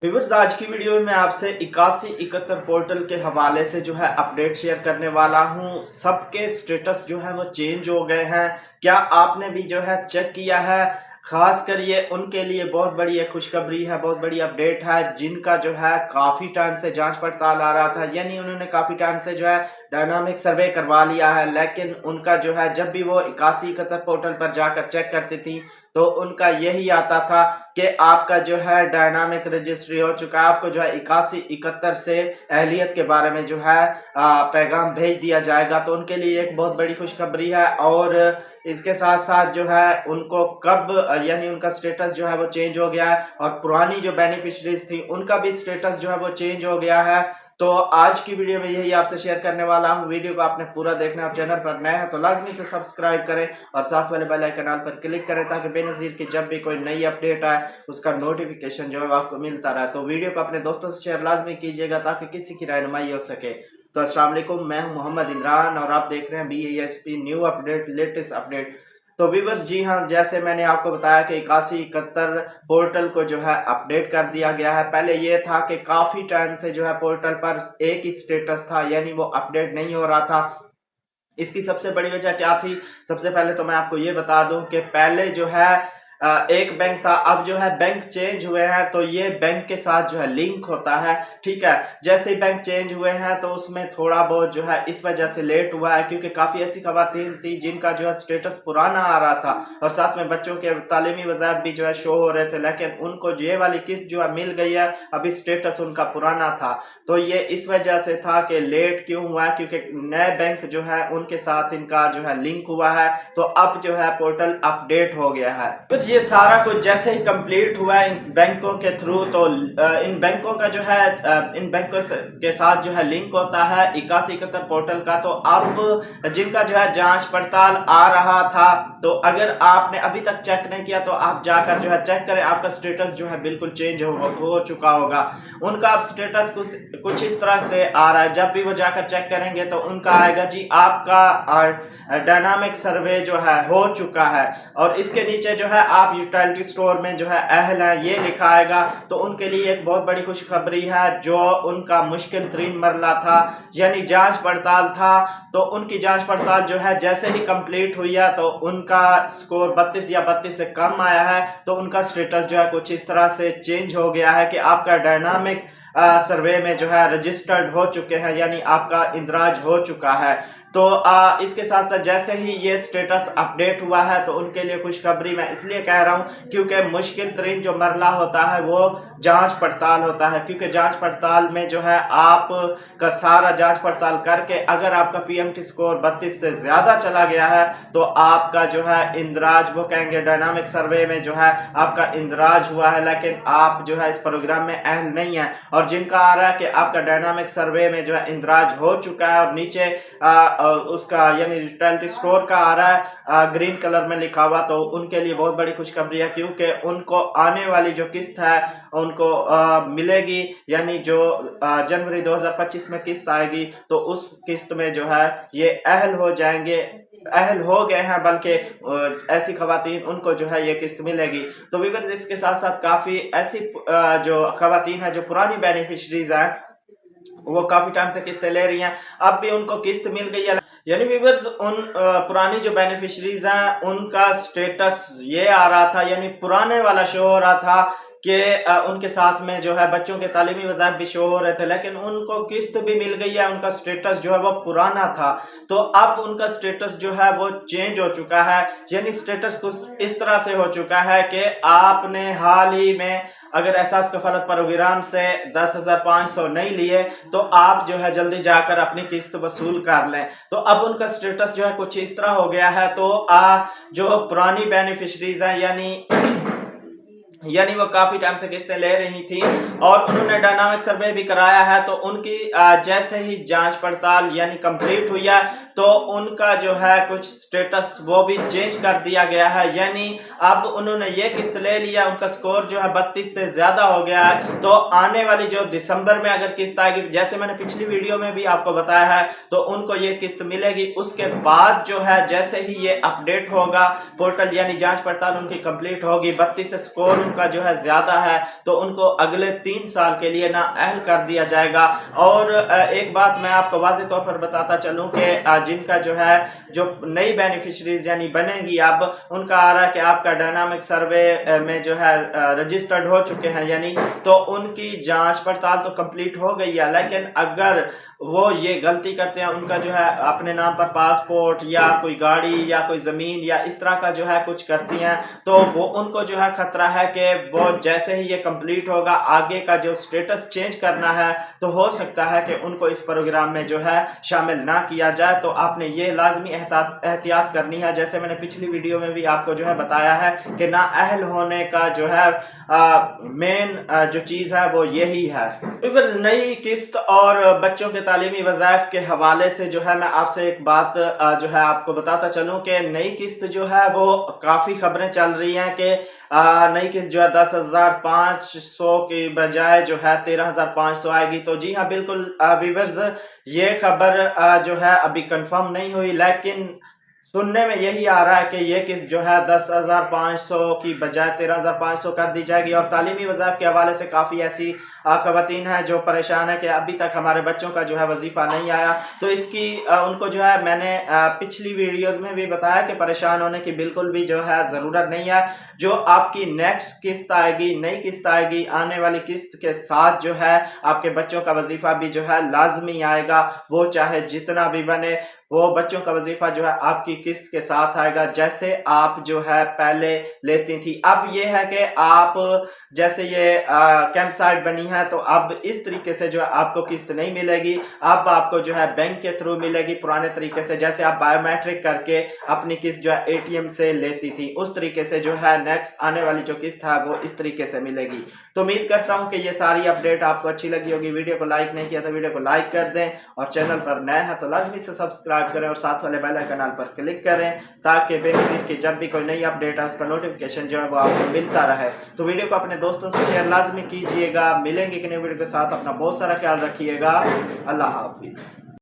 Viewers, आज की video में मैं आपसे 8171 पोर्टल के हवाले से जो है अपडेट शेयर करने वाला हूं। सबके स्टेटस जो है वो चेंज हो गए हैं। क्या आपने भी जो है चेक किया है? खास कर ये उनके लिए बहुत बड़ी एक खुशखबरी है, बहुत बड़ी अपडेट है जिनका जो है काफ़ी टाइम से जांच पड़ताल आ रहा था, यानी उन्होंने काफ़ी टाइम से जो है डायनामिक सर्वे करवा लिया है, लेकिन उनका जो है जब भी वो 8171 पोर्टल पर जाकर चेक करती थी तो उनका यही आता था कि आपका जो है डायनामिक रजिस्ट्री हो चुका है। आपको जो है 8171 से अहलियत के बारे में जो है पैगाम भेज दिया जाएगा। तो उनके लिए एक बहुत बड़ी खुशखबरी है और इसके साथ साथ जो है उनको कब यानी उनका स्टेटस जो है वो चेंज हो गया है और पुरानी जो बेनिफिशरीज थी उनका भी स्टेटस जो है वो चेंज हो गया है। तो आज की वीडियो में यही आपसे शेयर करने वाला हूं। वीडियो को आपने पूरा देखना। आप चैनल पर नए हैं तो लाजमी से सब्सक्राइब करें और साथ वाले बेल आइकन पर क्लिक करें ताकि बेनज़ीर की जब भी कोई नई अपडेट आए उसका नोटिफिकेशन जो है आपको मिलता रहे। तो वीडियो को अपने दोस्तों से शेयर लाजमी कीजिएगा ताकि किसी की रहनुमाई हो सके। तो अस्सलाम वालेकुम, मैं हूं मोहम्मद इमरान और आप देख रहे हैं BASP new update, latest update. तो व्यूअर्स, जी हाँ, जैसे मैंने आपको बताया कि 8171 पोर्टल को जो है अपडेट कर दिया गया है। पहले ये था कि काफ़ी टाइम से जो है पोर्टल पर एक ही स्टेटस था, यानी वो अपडेट नहीं हो रहा था। इसकी सबसे बड़ी वजह क्या थी? सबसे पहले तो मैं आपको ये बता दूं कि पहले जो है एक बैंक था, अब जो है बैंक चेंज हुए हैं तो ये बैंक के साथ जो है लिंक होता है। ठीक है, जैसे ही बैंक चेंज हुए हैं तो उसमें थोड़ा बहुत जो है इस वजह से लेट हुआ है क्योंकि काफ़ी ऐसी खवातीन थी जिनका जो है स्टेटस पुराना आ रहा था और साथ में बच्चों के तालीमी वज़ाइफ भी जो है शो हो रहे थे, लेकिन उनको ये वाली किस्त जो है मिल गई है, अभी स्टेटस उनका पुराना था। तो ये इस वजह से था कि लेट क्यों हुआ है, क्योंकि नए बैंक जो है उनके साथ इनका जो है लिंक हुआ है। तो अब जो है पोर्टल अपडेट हो गया है। फिर ये सारा कुछ जैसे ही कंप्लीट हुआ है इन बैंकों के थ्रू, तो इन बैंकों का जो है इन बैंकों के साथ जो है लिंक होता है 8171 पोर्टल का। तो अब जिनका जो है जांच पड़ताल आ रहा था, तो अगर आपने अभी तक चेक नहीं किया तो आप जाकर जो है चेक करें। आपका स्टेटस जो है बिल्कुल चेंज हो चुका होगा। उनका अब स्टेटस कुछ इस तरह से आ रहा है। जब भी वो जाकर चेक करेंगे तो उनका आएगा जी आपका डायनामिक सर्वे जो है हो चुका है, और इसके नीचे जो है आप यूटिलिटी स्टोर में जो है अहल है ये लिखा आएगा। तो उनके लिए एक बहुत बड़ी खुशखबरी है। जो उनका मुश्किल तरीन मरला था यानी जांच पड़ताल था, तो उनकी जांच पड़ताल जो है जैसे ही कंप्लीट हुई है तो उनका स्कोर 32 या 32 से कम आया है। तो उनका स्टेटस जो है कुछ इस तरह से चेंज हो गया है कि आपका डायनामिक सर्वे में जो है रजिस्टर्ड हो चुके हैं, यानी आपका इंदराज हो चुका है। तो इसके साथ साथ जैसे ही ये स्टेटस अपडेट हुआ है तो उनके लिए खुशखबरी मैं इसलिए कह रहा हूं क्योंकि मुश्किल तरीन जो मरला होता है वो जांच पड़ताल होता है, क्योंकि जांच पड़ताल में जो है आप का सारा जांच पड़ताल करके अगर आपका PMT स्कोर 32 से ज्यादा चला गया है तो आपका जो है इंदराज, वो कहेंगे डायनामिक सर्वे में जो है आपका इंदराज हुआ है, लेकिन आप जो है इस प्रोग्राम में अहल नहीं है। और जिनका आ रहा है कि आपका डायनामिक सर्वे में जो है इंदराज हो चुका है और नीचे उसका यानी यूटिलिटी स्टोर का आ रहा है ग्रीन कलर में लिखा हुआ, तो उनके लिए बहुत बड़ी खुशखबरी है क्योंकि उनको आने वाली जो किस्त है उनको मिलेगी, यानी जो जनवरी 2025 में किस्त आएगी तो उस किस्त में जो है ये अहल हो जाएंगे, अहल हो गए हैं बल्कि ऐसी खवातीन उनको जो है ये किस्त मिलेगी। तो व्यूअर्स, इसके साथ साथ काफ़ी ऐसी जो खवातीन है जो पुरानी बेनिफिशरीज हैं वो काफी टाइम से किस्तें ले रही हैं, अब भी उनको किस्त मिल गई है। यानी व्यूअर्स, उन पुरानी जो बेनिफिशरीज हैं उनका स्टेटस ये आ रहा था, यानी पुराने वाला शो हो रहा था कि उनके साथ में जो है बच्चों के तालीमी वज़ाइफ भी शो हो रहे थे, लेकिन उनको किस्त भी मिल गई है, उनका स्टेटस जो है वो पुराना था। तो अब उनका स्टेटस जो है वो चेंज हो चुका है, यानी स्टेटस कुछ इस तरह से हो चुका है कि आपने हाल ही में अगर एहसास कफालत प्रोग्राम से 10,500 नहीं लिए तो आप जो है जल्दी जाकर अपनी किस्त वसूल कर लें। तो अब उनका स्टेटस जो है कुछ इस तरह हो गया है। तो जो पुरानी बेनिफिशरीज हैं यानी वो काफी टाइम से किस्तें ले रही थी और उन्होंने डायनामिक सर्वे भी कराया है, तो उनकी जैसे ही जांच पड़ताल यानी कंप्लीट हुई है तो उनका जो है कुछ स्टेटस वो भी चेंज कर दिया गया है, यानी अब उन्होंने ये किस्त ले लिया, उनका स्कोर जो है 32 से ज्यादा हो गया है। तो आने वाली जो दिसंबर में अगर किस्त आएगी, जैसे मैंने पिछली वीडियो में भी आपको बताया है, तो उनको ये किस्त मिलेगी। उसके बाद जो है जैसे ही ये अपडेट होगा पोर्टल यानी जांच पड़ताल उनकी कंप्लीट होगी, 32 से स्कोर उनका जो है ज़्यादा है तो उनको अगले 3 साल के लिए नाअहल कर दिया जाएगा। और एक बात मैं आपको वाज़ेह तौर पर बताता चलूँ कि जिनका जो है जो नई बेनिफिशरीज यानी बनेंगी अब उनका आ रहा है कि आपका डायनामिक सर्वे में जो है रजिस्टर्ड हो चुके हैं, यानी तो उनकी जांच पड़ताल तो कंप्लीट हो गई है। लेकिन अगर वो ये गलती करते हैं, उनका जो है अपने नाम पर पासपोर्ट या कोई गाड़ी या कोई ज़मीन या इस तरह का जो है कुछ करती हैं, तो वो उनको जो है ख़तरा है कि वो जैसे ही ये कंप्लीट होगा आगे का जो स्टेटस चेंज करना है तो हो सकता है कि उनको इस प्रोग्राम में जो है शामिल ना किया जाए। तो आपने ये लाजमी एहतियात करनी है। जैसे मैंने पिछली वीडियो में भी आपको जो है बताया है कि नाअहल होने का जो है मेन जो चीज़ है वो यही है। नई किस्त और बच्चों के तालीमी वज़ाइफ के हवाले से जो है मैं आपसे एक बात जो है आपको बताता चलूँ कि नई किस्त जो है वो काफ़ी खबरें चल रही हैं कि नई किस्त जो है 10,500 की बजाय जो है 13,500 आएगी। तो जी हाँ बिल्कुल व्यूअर्स, ये खबर जो है अभी कंफर्म नहीं हुई, लेकिन सुनने में यही आ रहा है कि ये किस्त जो है 10,500 की बजाय 13,500 कर दी जाएगी। और तालीमी वज़ाइफ के हवाले से काफ़ी ऐसी ख़वातीन हैं जो परेशान है कि अभी तक हमारे बच्चों का जो है वजीफ़ा नहीं आया। तो इसकी उनको जो है मैंने पिछली वीडियोस में भी बताया कि परेशान होने की बिल्कुल भी जो है ज़रूरत नहीं है। जो आपकी नेक्स्ट किस्त आएगी, नई किस्त आएगी, आने वाली किस्त के साथ जो है आपके बच्चों का वजीफ़ा भी जो है लाजमी आएगा। वो चाहे जितना भी बने, वो बच्चों का वजीफ़ा जो है आपकी किस्त के साथ आएगा, जैसे आप जो है पहले लेती थी। अब ये है कि आप जैसे ये कैंप साइट बनी है तो अब इस तरीके से जो है आपको किस्त नहीं मिलेगी। अब आपको जो है बैंक के थ्रू मिलेगी पुराने तरीके से, जैसे आप बायोमेट्रिक करके अपनी किस्त जो है एटीएम से लेती थी, उस तरीके से जो है नेक्स्ट आने वाली जो किस्त है वो इस तरीके से मिलेगी। तो उम्मीद करता हूं कि ये सारी अपडेट आपको अच्छी लगी होगी। वीडियो को लाइक नहीं किया तो वीडियो को लाइक कर दें, और चैनल पर नए हैं तो लाजमी से सब्सक्राइब करें और साथ वाले बेल आइकन पर क्लिक करें, ताकि बेखुद की जब भी कोई नई अपडेट है उसका नोटिफिकेशन जो है वो आपको मिलता रहे। तो वीडियो को अपने दोस्तों से शेयर लाजमी कीजिएगा। मिलेंगे कि नई वीडियो के साथ, अपना बहुत सारा ख्याल रखिएगा। अल्लाह हाफिज़।